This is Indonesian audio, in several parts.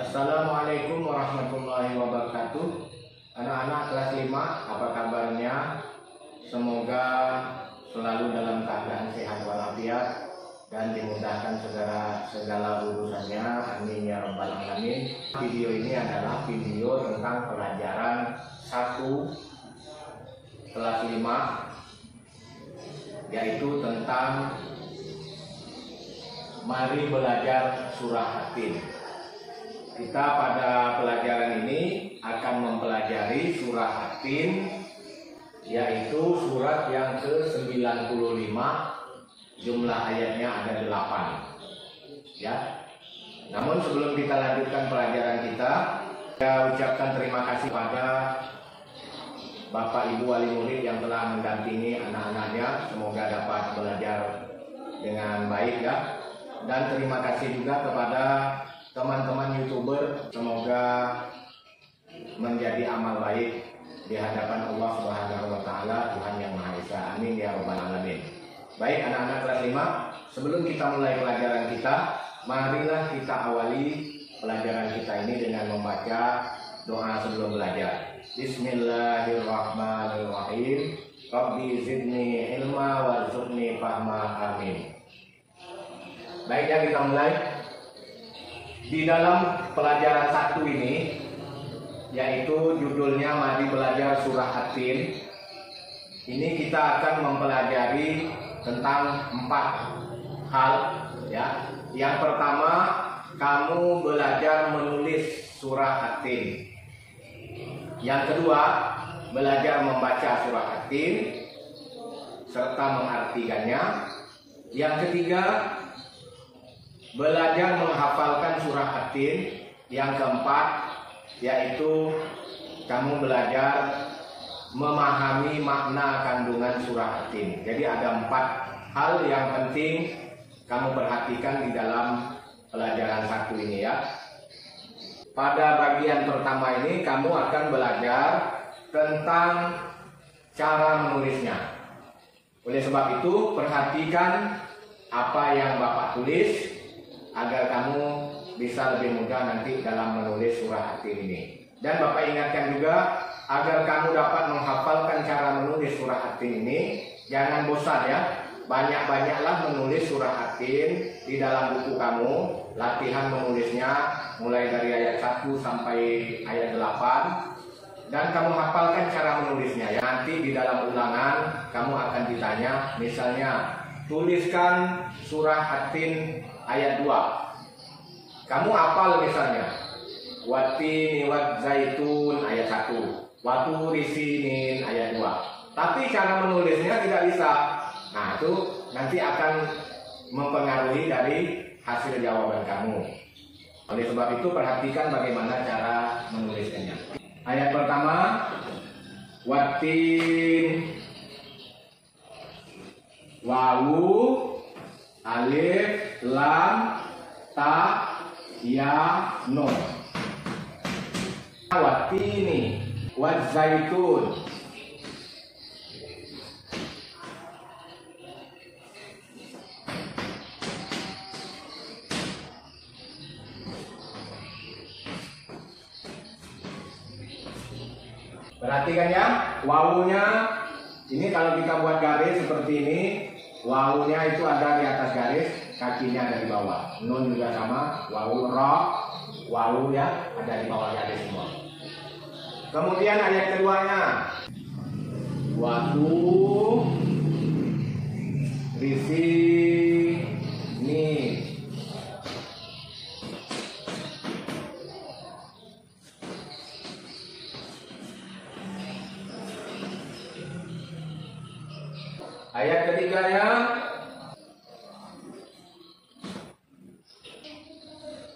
Assalamualaikum warahmatullahi wabarakatuh. Anak-anak kelas 5, apa kabarnya? Semoga selalu dalam keadaan sehat walafiat dan dimudahkan segala urusannya. Amin ya rabbal alamin. Video ini adalah video tentang pelajaran 1 kelas 5, yaitu tentang mari belajar surah At-Tin. Kita pada pelajaran ini akan mempelajari surah At-Tin, yaitu surat yang ke-95, jumlah ayatnya ada 8. Ya. Namun sebelum kita lanjutkan pelajaran kita, saya ucapkan terima kasih pada Bapak Ibu wali murid yang telah mendampingi anak-anaknya, semoga dapat belajar dengan baik ya. Dan terima kasih juga kepada teman-teman YouTuber, semoga menjadi amal baik di hadapan Allah Subhanahu wa taala, Tuhan yang Maha Esa. Amin ya rabbal alamin. Baik anak-anak kelas 5, sebelum kita mulai pelajaran kita, marilah kita awali pelajaran kita ini dengan membaca doa sebelum belajar. Bismillahirrahmanirrahim. Rabbi zidni ilma warzuqni fahma. Amin. Baik ya, kita mulai. Di dalam pelajaran 1 ini, yaitu judulnya Mari Belajar Surah At-Tin, ini kita akan mempelajari tentang 4 hal ya. Yang pertama, kamu belajar menulis surah At-Tin. Yang kedua, belajar membaca surah At-Tin serta mengartikannya. Yang ketiga, belajar menghafalkan surah At-Tin. Yang keempat, yaitu kamu belajar memahami makna kandungan surah At-Tin. Jadi ada 4 hal yang penting kamu perhatikan di dalam pelajaran 1 ini ya. Pada bagian pertama ini kamu akan belajar tentang cara menulisnya. Oleh sebab itu perhatikan apa yang Bapak tulis agar kamu bisa lebih mudah nanti dalam menulis surah At-Tin ini. Dan Bapak ingatkan juga agar kamu dapat menghafalkan cara menulis surah At-Tin ini, jangan bosan ya. Banyak-banyaklah menulis surah At-Tin di dalam buku kamu. Latihan menulisnya mulai dari ayat 1 sampai ayat 8. Dan kamu hafalkan cara menulisnya ya. Nanti di dalam ulangan kamu akan ditanya, misalnya tuliskan surah At-Tin ayat 2. Kamu hafal misalnya Wattini wat zaitun ayat 1, waturi sinin ayat 2. Tapi cara menulisnya tidak bisa. Nah, itu nanti akan mempengaruhi dari hasil jawaban kamu. Oleh sebab itu perhatikan bagaimana cara menuliskannya. Ayat pertama, Wattin, wawu, alif, lam, ta, ya, nun. Wattini, wazzaitun. Perhatikan ya, wawunya ini kalau kita buat garis seperti ini, wawunya itu ada di atas garis, kakinya ada di bawah. Nun juga sama, wawu, ro, wawu ya ada di bawah garis semua. Kemudian ayat keduanya, waktu risi ni. Ayat ketiganya,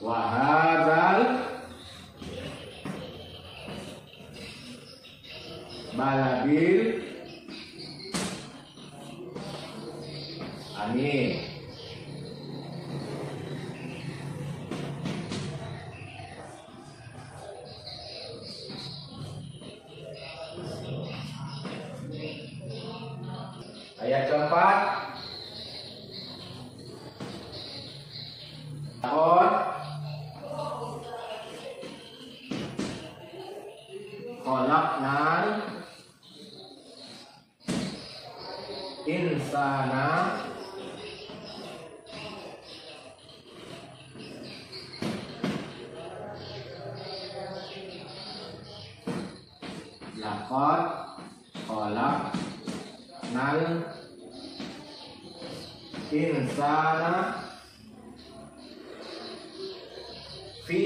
wahadzal balabil. Amin. Ayat keempat, on khalaqnal insana laqad khalaqnal insana fi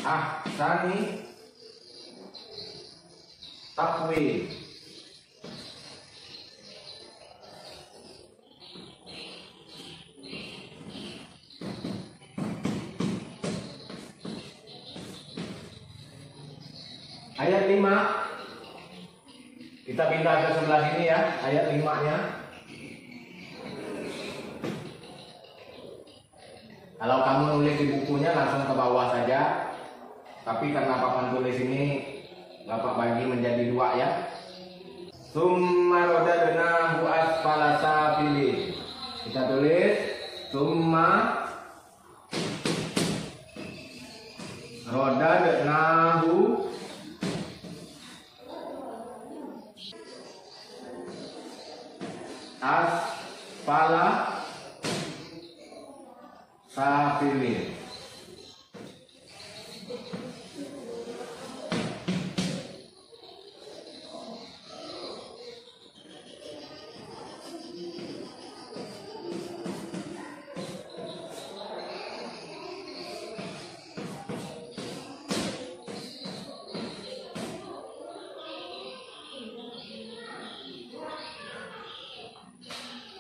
ahsani taqwim. Ayat 5 kita pindah ke sebelah sini ya, ayat 5-nya. Kalau kamu nulis di bukunya langsung ke bawah saja. Tapi karena papan tulis ini Bapak bagi menjadi 2 ya. Summa radadnahu asfala safilin. Kita tulis summa radadnahu asfala safilin.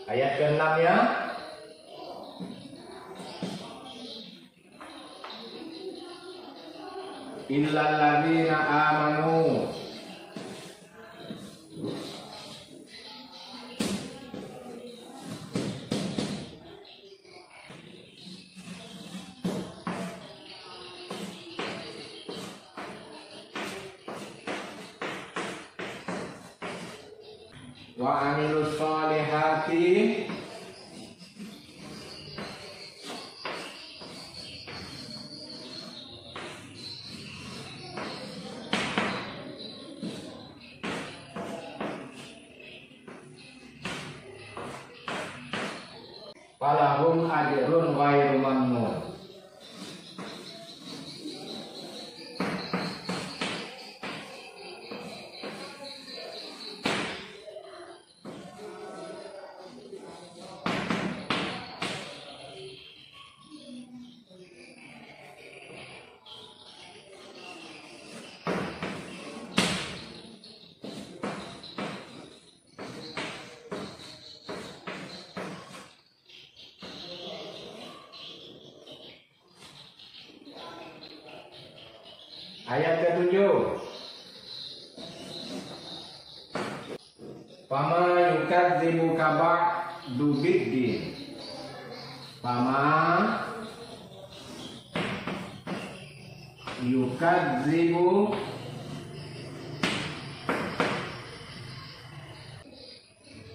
Ayat ke-6 ya. Illal ladzina amanu wa amilus solihati falahum ajrun ghairu mamnun. Ayat ke-7. Fama yukadzibuka ba'du biddin. Fama yukadzibu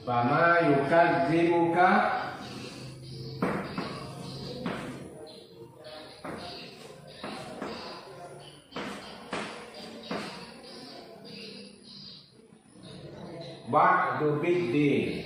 Fama yukadzibuka ba'du biddin.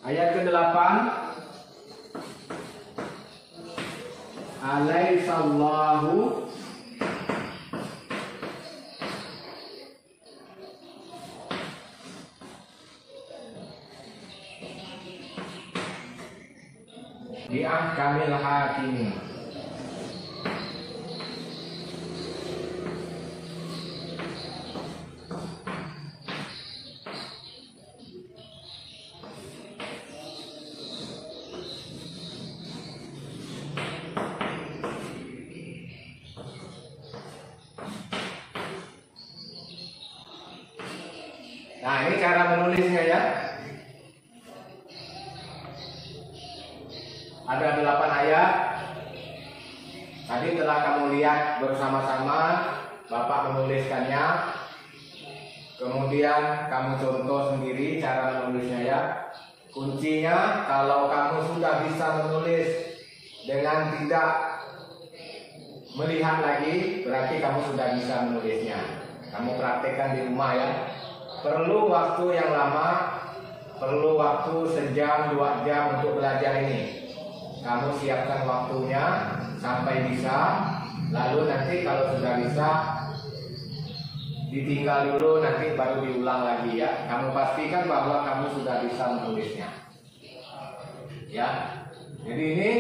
Ayat ke-8. Alaihissallahu bi ahkamil hakimin. Nah, ini cara menulisnya ya. Ada 8 ayat. Tadi telah kamu lihat bersama-sama Bapak menuliskannya. Kemudian kamu contoh sendiri cara menulisnya ya. Kuncinya kalau kamu sudah bisa menulis dengan tidak melihat lagi, berarti kamu sudah bisa menulisnya. Kamu praktekkan di rumah ya. Perlu waktu yang lama, perlu waktu sejam 2 jam untuk belajar ini. Kamu siapkan waktunya sampai bisa. Lalu nanti kalau sudah bisa, ditinggal dulu, nanti baru diulang lagi ya. Kamu pastikan bahwa kamu sudah bisa menulisnya ya. Jadi ini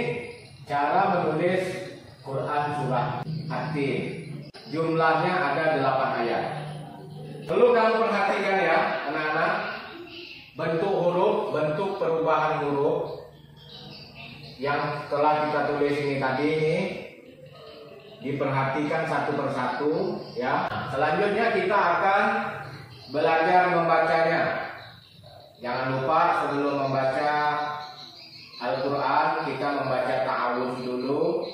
cara menulis Quran surah At-Tin. Jumlahnya ada 8 ayat. Perlu kamu perhatikan ya anak-anak, bentuk huruf, bentuk perubahan huruf yang telah kita tulis ini tadi ini diperhatikan satu persatu ya. Selanjutnya kita akan belajar membacanya. Jangan lupa sebelum membaca Al-Quran kita membaca ta'awudz dulu.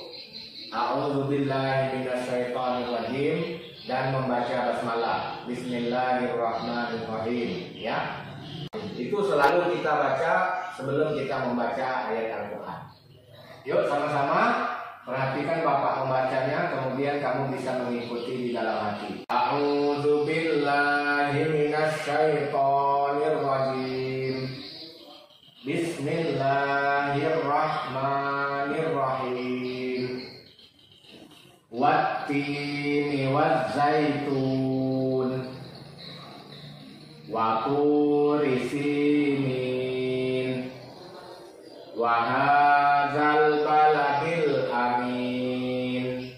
A'udzubillahi minasyaitonirrajim dan membaca basmalah. Bismillahirrahmanirrahim ya. Itu selalu kita baca sebelum kita membaca ayat Al-Quran. Yuk sama-sama perhatikan Bapak membacanya, kemudian kamu bisa mengikuti di dalam hati. A'udzubillahi minasyaitonirrajim. Bismillahirrahmanirrahim. Wattini wazzaitun wa turi sinin wa hadzal baladil amin.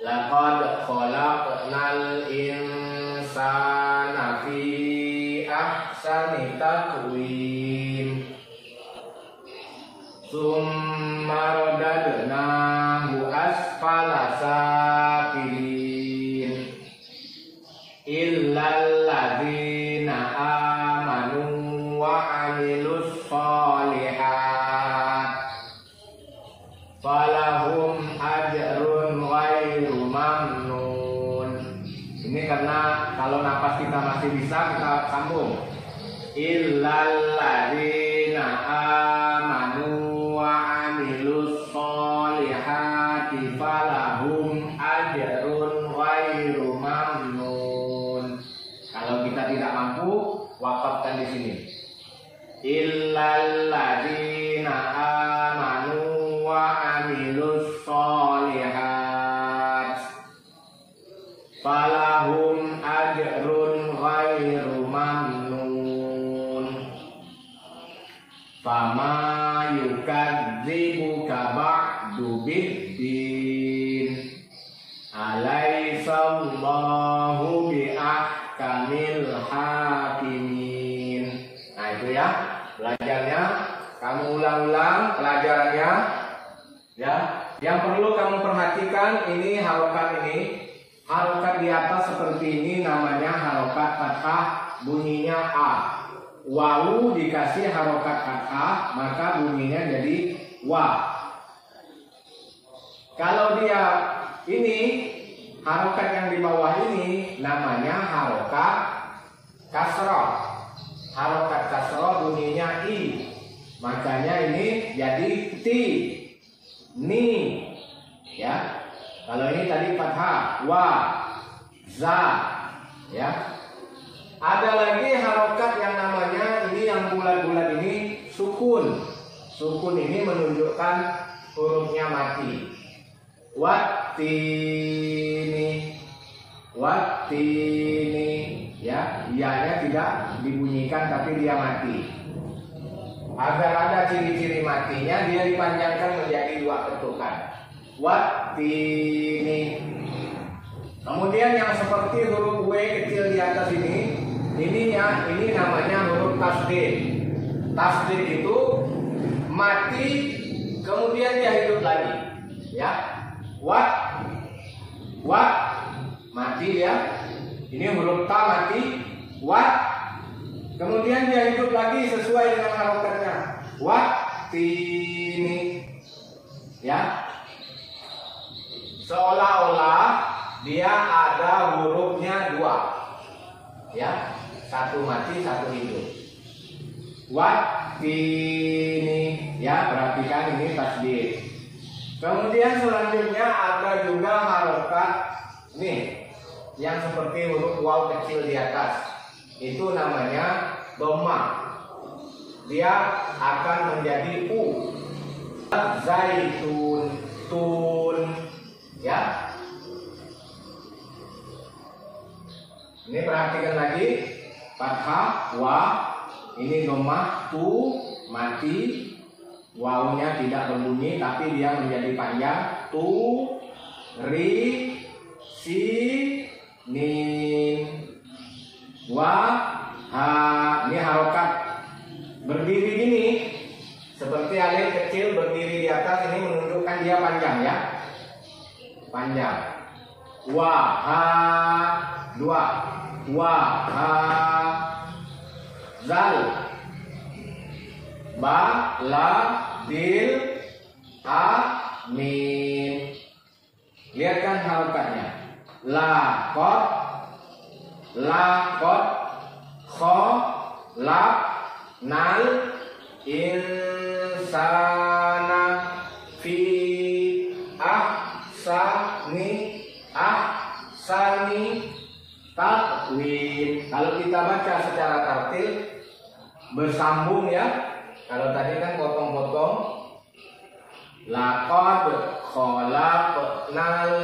Laqad khalaqnal insana fi ahsani taqwim. Summa radadnahu asfala safilin. Illal ladzina amanu wa amilus sholihat falahum ajrun ghairu mamnun. Ini karena kalau napas kita masih bisa kita sambung. Illal ladzina amanu wa amilus sholihati falahum ajrun ghairu mamnun. Kalau kita tidak mampu, wakafkan di sini. Illal ladzina amanu wa amilus sholihat falahum ajrun ghairu mamnun. Fama yukadzibuka ba'du biddin. Alaihissallahu bi'ahkamil hakimin. Nah itu ya belajarnya. Kamu ulang-ulang pelajarannya ya. Yang perlu kamu perhatikan ini harokat ini. Harokat di atas seperti ini namanya harokat fathah, bunyinya A. Wawu dikasih harokat fathah, maka bunyinya jadi wa. Kalau dia ini harokat yang di bawah ini namanya harokat kasroh. Harokat kasroh bunyinya i, makanya ini jadi ti, ni, ya. Kalau ini tadi fathah, wa, za, ya. Ada lagi harokat yang namanya ini yang bulat-bulat ini sukun. Sukun ini menunjukkan hurufnya mati. Wattini, wattini, ya, ianya tidak dibunyikan tapi dia mati. Agar ada ciri-ciri matinya, dia dipanjangkan menjadi 2 ketukan. Wattini. Kemudian yang seperti huruf W kecil di atas ini ya, ini namanya huruf tasdid. Tasdid itu mati kemudian dia hidup lagi, ya. Wat mati ya. Ini huruf ta mati, Wat. Kemudian dia hidup lagi sesuai dengan harokatnya. Wat tini. Ya. Seolah-olah dia ada hurufnya dua. Ya. Satu mati, satu hidup. Wat tini. Ya, perhatikan ini tasdid. Kemudian selanjutnya ada juga harokat nih yang seperti huruf waw kecil di atas. Itu namanya dhamma. Dia akan menjadi u. Zaitun, tun, ya. Ini perhatikan lagi, fathah wa, ini dhamma, tu, mati. Wawnya tidak berbunyi tapi dia menjadi panjang. Tu, ri, si, nin, wa, ha. Ini harokat berdiri gini, seperti alif kecil berdiri di atas. Ini menunjukkan dia panjang, ya, panjang. Wa, ha, dua. Wa, ha, zal, ba, la, dil, a, min. Lihat kan harokatnya. La, kot, kho, la, nal, insana, fi, ahsani, takwin. Kalau kita baca secara tartil bersambung, ya. Kalau tadi kan potong-potong. Laqad khalaqnal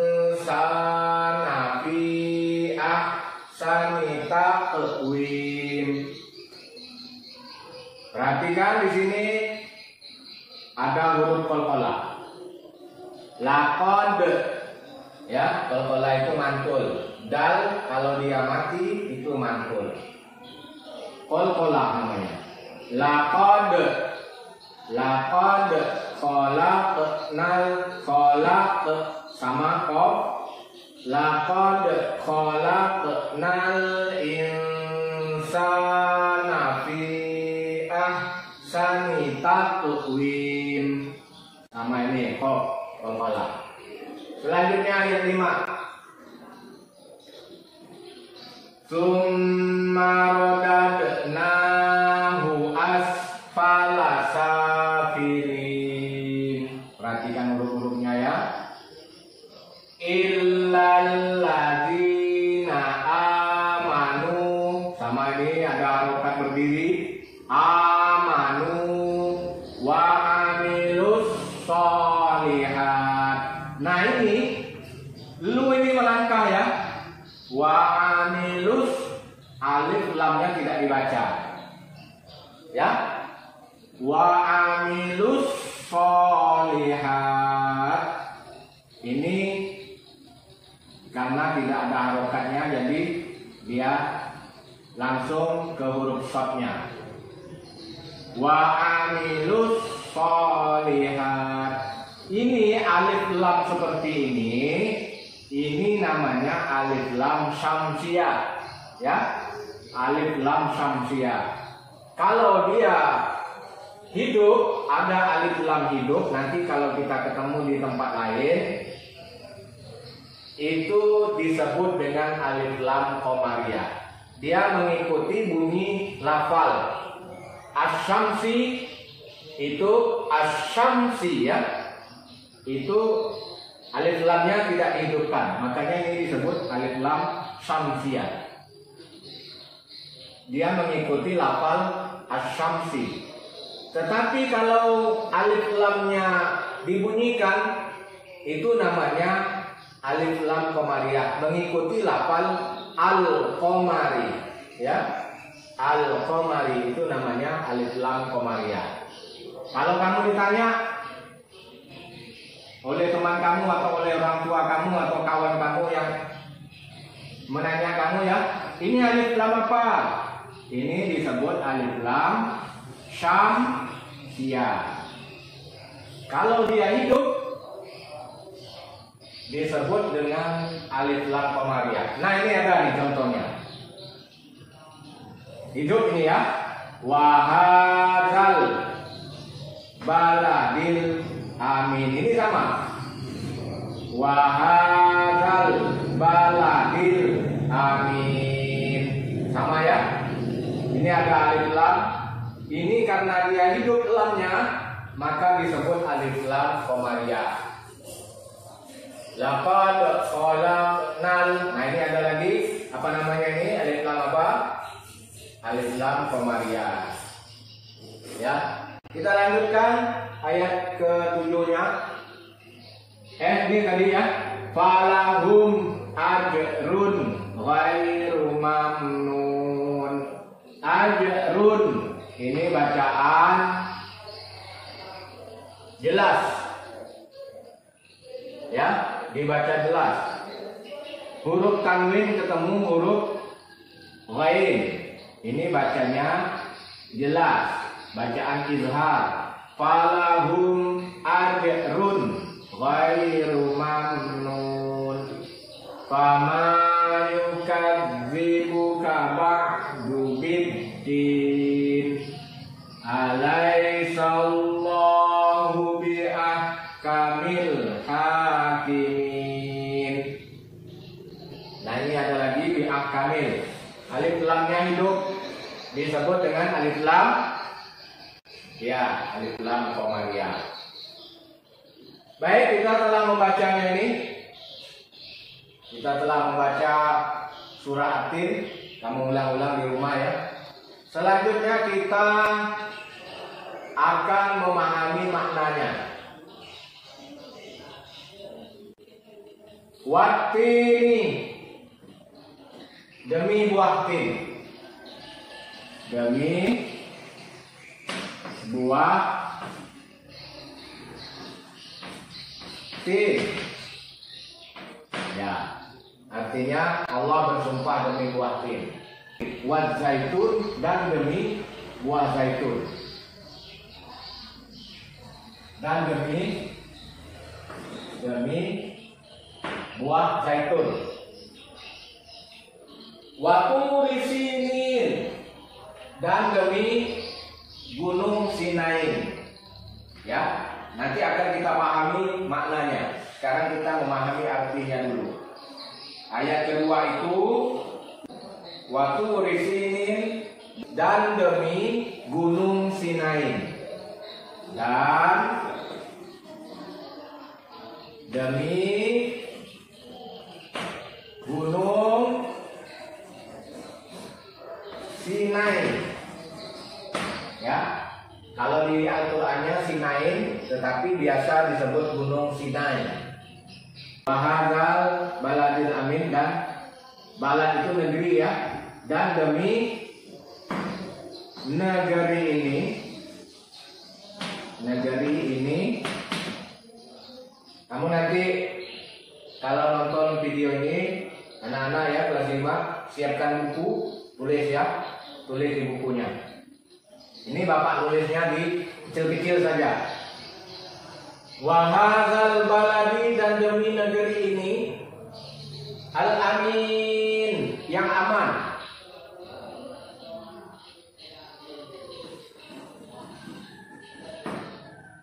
insana fi ahsani taqwim. Perhatikan di sini ada huruf qalqalah. Laqad, ya, qalqalah itu mantul. Dal kalau dia mati itu mantul. Qalqalah namanya. Laqad khalaqnal, khalaq sama qaf. Laqad khalaqnal insana fi ahsani taqwim. Sama ini qaf, qalqalah. Selanjutnya ayat 5. Summa radadnahu asfala safilin. Perhatikan huruf-hurufnya, ya. Illal ladzina amanu. Sama ini ada harokat berdiri. Amanu wa amilus sholihat. Nah ini lu ini melangkah, ya. Wa amilus, alif lamnya tidak dibaca, ya. Wa amilus sholihat. Ini karena tidak ada harokatnya, jadi dia langsung ke huruf shadnya. Wa amilus sholihat. Ini alif lam seperti ini namanya alif lam syamsiyah, ya. Alif lam syamsiyah. Kalau dia hidup, ada alif lam hidup. Nanti kalau kita ketemu di tempat lain, itu disebut dengan alif lam qamariyah. Dia mengikuti bunyi lafal. Asy-syamsi itu asy-syamsi, ya. Itu alif lamnya tidak dihidupkan, makanya ini disebut alif lam syamsiyah. Dia mengikuti lafal asy-syamsi. Tetapi kalau alif lamnya dibunyikan, itu namanya alif lam qamariyah, mengikuti lafal al-qamari, ya. Al-qamari itu namanya alif lam qamariyah. Kalau kamu ditanya oleh teman kamu atau oleh orang tua kamu atau kawan kamu yang menanya kamu, ya, ini alif lam apa? Ini disebut alif lam syamsiyah. Kalau dia hidup disebut dengan alif lam qamariyah. Nah ini ada nih contohnya. hidup ini ya. Wahadzal baladil amin, ini sama. Wahadzal baladil amin, sama ya. Ini ada alif lam. Ini karena dia hidup lamnya, maka disebut alif lam qamariyah. Laqad khalaqnal. Nah ini ada lagi, apa namanya ini? Alif lam apa? Alif lam qamariyah. Ya. Kita lanjutkan ayat ke-7-nya. Ini tadi ya. Falahum ajrun ghairu mamnun. Ajrun. Ini bacaan jelas. Ya, dibaca jelas. Huruf tanwin ketemu huruf ghain. Ini bacanya jelas. Bacaan izhar. Falahum ajrun ghairu mamnun. Fama yukadzibuka ba'du biddin. Alaihissallahu bi'ahkamil hakimin. Nah ini ada lagi bi'ahkamil. Alif lamnya hidup, disebut dengan alif lam. Ya, alif lam qamariyah. Baik, kita telah membacanya ini. Kita telah membaca surah At-Tin. Kamu ulang-ulang di rumah ya. Selanjutnya kita akan memahami maknanya. Wattini, demi buah tin. Demi buah tin. Ya, artinya Allah bersumpah demi buah tin. Wad zaitun, dan demi buah zaitun. Dan demi buah zaitun. Wa turi sinin, dan demi gunung Sinai. Ya, nanti akan kita pahami maknanya. Sekarang kita memahami artinya dulu. Ayat kedua itu wa turi sinin, dan demi gunung Sinai. Dan demi gunung Sinai. Ya, kalau di Al-Qur'annya Sinai, tetapi biasa disebut gunung Sinai. Wahadzal baladil amin, dan balad itu negeri ya. Dan demi negeri ini, kamu nanti kalau nonton video ini, anak-anak ya kelas 5, siapkan buku, tulis ya, tulis di bukunya. Ini bapak tulisnya di kecil-kecil saja. Wahadzal baladi, dan demi negeri ini, al-amin, yang aman.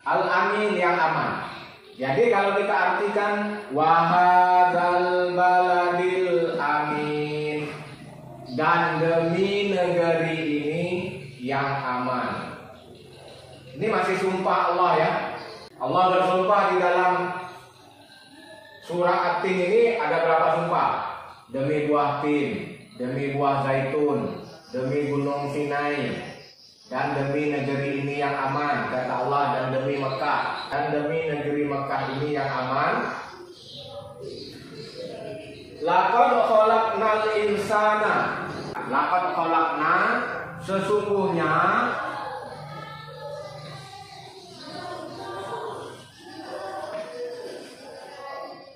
Al-amin, yang aman. Jadi kalau kita artikan wahadzal baladil amin, dan demi negeri ini yang aman. Ini masih sumpah Allah ya. Allah bersumpah di dalam surah At-Tin ini ada berapa sumpah? Demi buah tin, demi buah zaitun, demi gunung Sinai, dan demi negeri ini yang aman, kata Allah, dan demi Mekah, dan demi negeri Mekah ini yang aman. Laqad khalaqnal insana, laqad khalaqna, sesungguhnya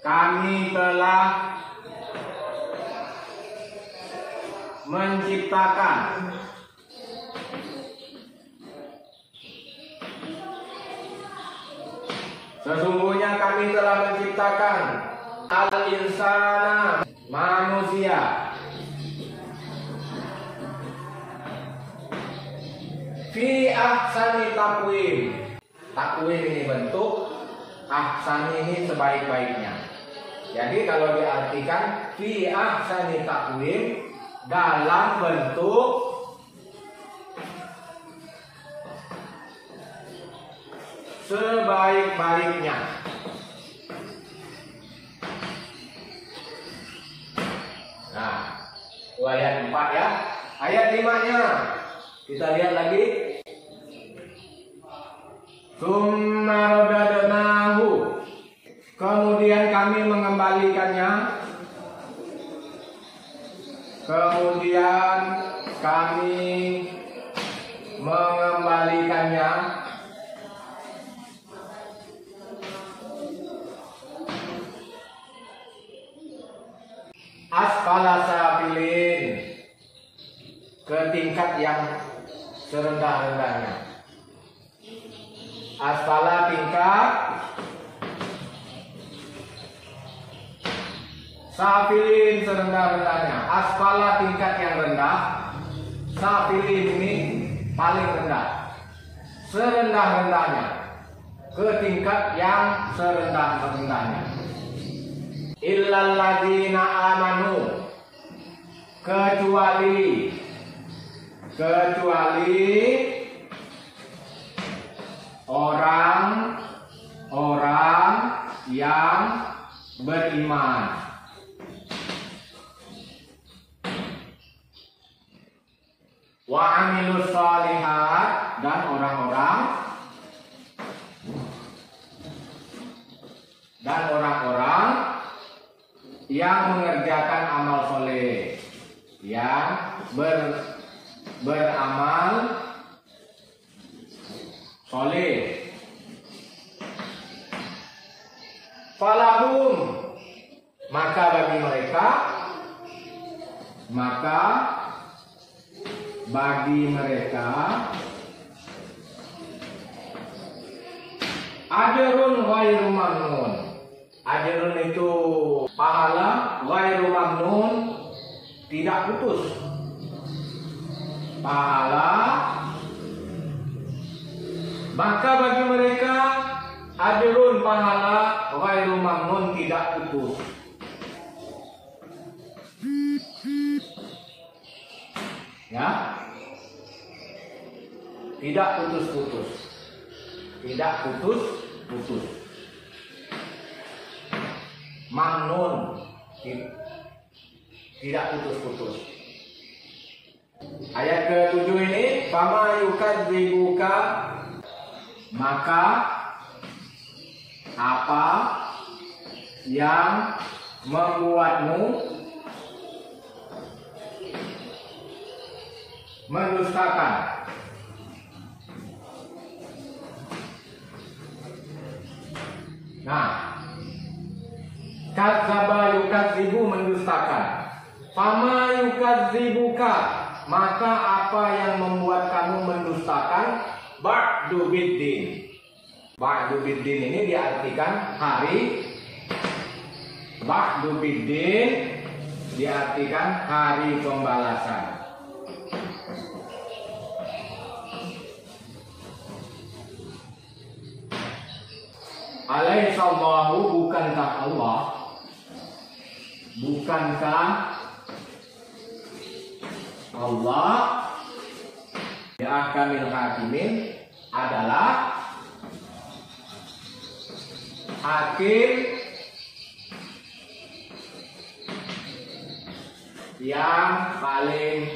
kami telah menciptakan sesungguhnya kami telah menciptakan al-insana, manusia, Fi ahsani takwim. Takwim ini bentuk, ahsani ini sebaik-baiknya. Jadi kalau diartikan fi ahsani takwim, dalam bentuk sebaik-baiknya. Nah, itu ayat 4 ya. Ayat 5-nya kita lihat lagi. Tsumma radadnahu, kemudian kami mengembalikannya. Kemudian kami mengembalikannya asfala safilin, ke tingkat yang serendah-rendahnya. Asfala tingkat, safilin serendah-rendahnya. Asfala tingkat yang rendah, safilin ini paling rendah, serendah-rendahnya, ke tingkat yang serendah-rendahnya. Illal ladzina amanu, kecuali orang-orang yang beriman. Wa amilus shalihat, dan orang-orang yang mengerjakan amal soleh, yang beramal soleh. Falahum, maka bagi mereka ajrun ghairu mamnun. Ajrun itu pahala, ghairu mamnun tidak putus. Pahala, maka bagi mereka ajrun pahala, ghairu mamnun tidak putus. Ya, tidak putus-putus, tidak putus-putus. Mamnun, tidak putus-putus. Ayat ke-7 ini, fama yukadzibuka, maka apa yang membuatmu mendustakan. Nah, kadzaba yukadzibu, mendustakan. Fama yukadzibuka, maka apa yang membuat kamu mendustakan. Ba'du biddin. Ba'du biddin ini diartikan hari. Ba'du biddin diartikan hari pembalasan. Alaihissallahu, bukankah Allah ya ahkamil hakimin adalah hakim yang paling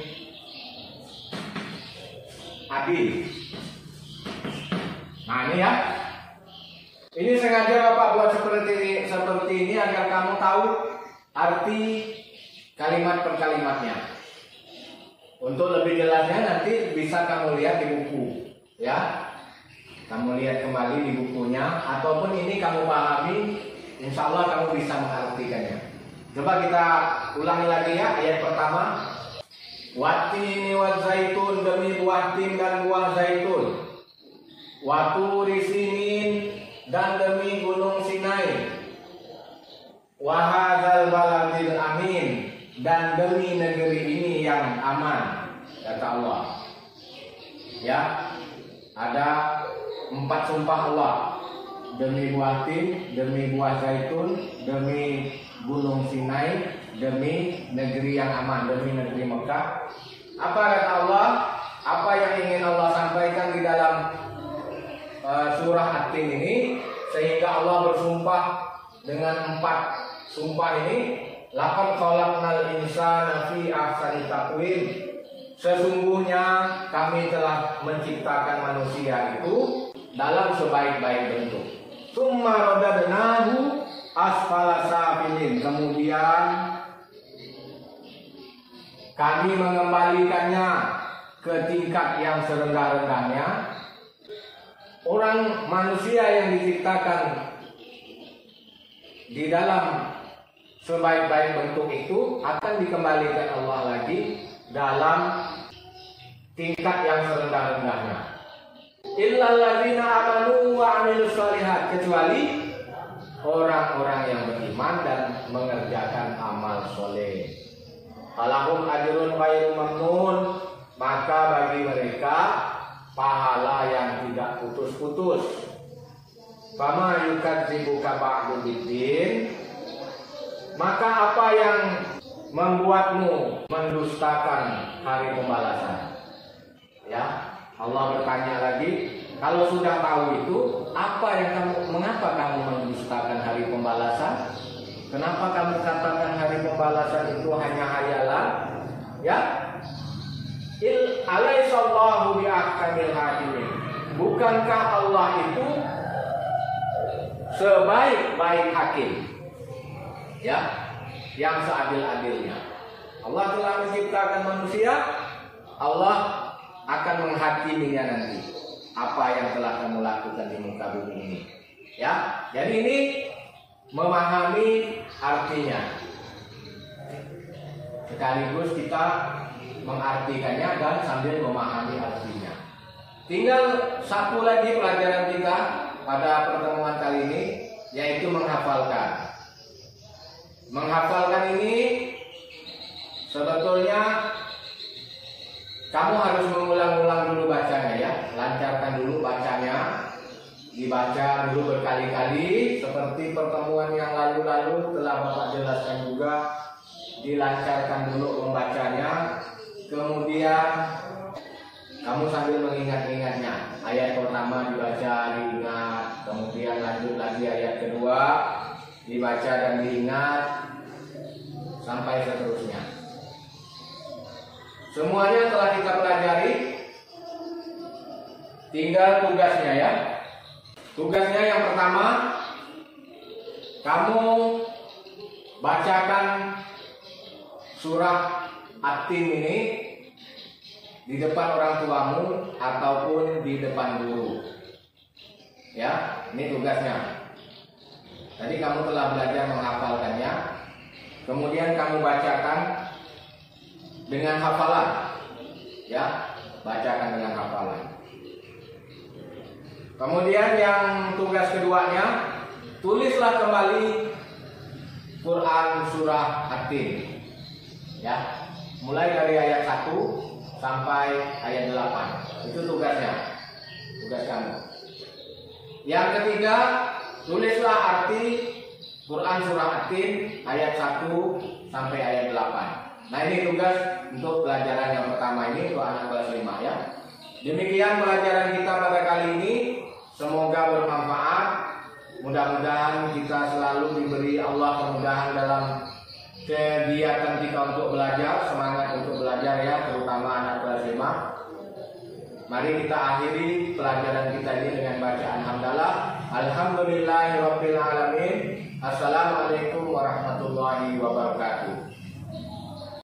adil. Nah ini ya, ini sengaja Bapak buat seperti ini agar kamu tahu arti kalimat per kalimatnya. Untuk lebih jelasnya nanti bisa kamu lihat di buku, ya. Kamu lihat kembali di bukunya, ataupun ini kamu pahami, insya Allah kamu bisa mengartikannya. Coba kita ulangi lagi ya, ayat pertama. Wattini wa zaitun, demi buah tin dan buah zaitun. Waturi sinin, dan demi gunung Sinai. Wahadzal baladil amin, dan demi negeri ini yang aman, kata Allah. Ya, ada 4 sumpah Allah. Demi buah tin, demi buah zaitun, demi gunung Sinai, demi negeri yang aman, demi negeri Mekah. Apa kata Allah? Apa yang ingin Allah sampaikan di dalam surah At-Tin ini, sehingga Allah bersumpah dengan 4 sumpah ini. Laqad khalaqnal insana fi ahsani taqwim. Sesungguhnya kami telah menciptakan manusia itu dalam sebaik-baik bentuk. Tsumma radadnahu asfala safilin. Kemudian kami mengembalikannya ke tingkat yang serendah-rendahnya. Orang manusia yang diciptakan di dalam sebaik-baik bentuk itu akan dikembalikan Allah lagi dalam tingkat yang serendah-rendahnya. Illal ladzina amanu wa 'amilus shalihat, kecuali orang-orang yang beriman dan mengerjakan amal soleh. Falahum ajrun ghairu mamnun, maka bagi mereka pahala yang tidak putus-putus. Fama yukadzibuka ba'du biddin, maka apa yang membuatmu mendustakan hari pembalasan? Ya, Allah bertanya lagi, kalau sudah tahu itu, mengapa kamu mendustakan hari pembalasan? Kenapa kamu katakan hari pembalasan itu hanya hayalan? Ya, alaihissallahu biahkamil hakimin. Bukankah Allah itu sebaik-baik hakim? Ya, yang seadil-adilnya. Allah telah menciptakan manusia, Allah akan menghakiminya nanti apa yang telah kamu lakukan di muka bumi ini. Ya, jadi ini memahami artinya, sekaligus kita mengartikannya dan sambil memahami artinya. Tinggal satu lagi pelajaran kita pada pertemuan kali ini, yaitu menghafalkan. Menghafalkan ini sebetulnya kamu harus mengulang-ulang dulu bacanya ya. Lancarkan dulu bacanya. Dibaca dulu berkali-kali. Seperti pertemuan yang lalu-lalu telah Bapak jelaskan juga. Dilancarkan dulu membacanya. Kemudian kamu sambil mengingat-ingatnya. Ayat pertama dibaca, diingat. Kemudian lanjut lagi ayat kedua, dibaca dan diingat, sampai seterusnya. Semuanya telah kita pelajari. Tinggal tugasnya ya. Tugasnya yang pertama, kamu bacakan surah At-Tin ini di depan orang tuamu ataupun di depan guru. Ya, ini tugasnya. Tadi kamu telah belajar menghafalkannya. Kemudian kamu bacakan dengan hafalan. Ya, bacakan dengan hafalan. Kemudian yang tugas keduanya, tulislah kembali Quran surah At-Tin. Ya, mulai dari ayat 1 sampai ayat 8. Itu tugasnya. Tugas kamu. Yang ketiga, tulislah arti Quran surah At-Tin ayat 1 sampai ayat 8. Nah, ini tugas untuk pelajaran yang pertama ini untuk anak kelas 5 ya. Demikian pelajaran kita pada kali ini. Semoga bermanfaat. Mudah-mudahan kita selalu diberi Allah kemudahan dalam kegiatan kita untuk belajar. Semangat untuk belajar ya, terutama anak kelas 5. Mari kita akhiri pelajaran kita ini dengan bacaan hamdalah. Alhamdulillahirabbil alamin. Assalamualaikum warahmatullahi wabarakatuh.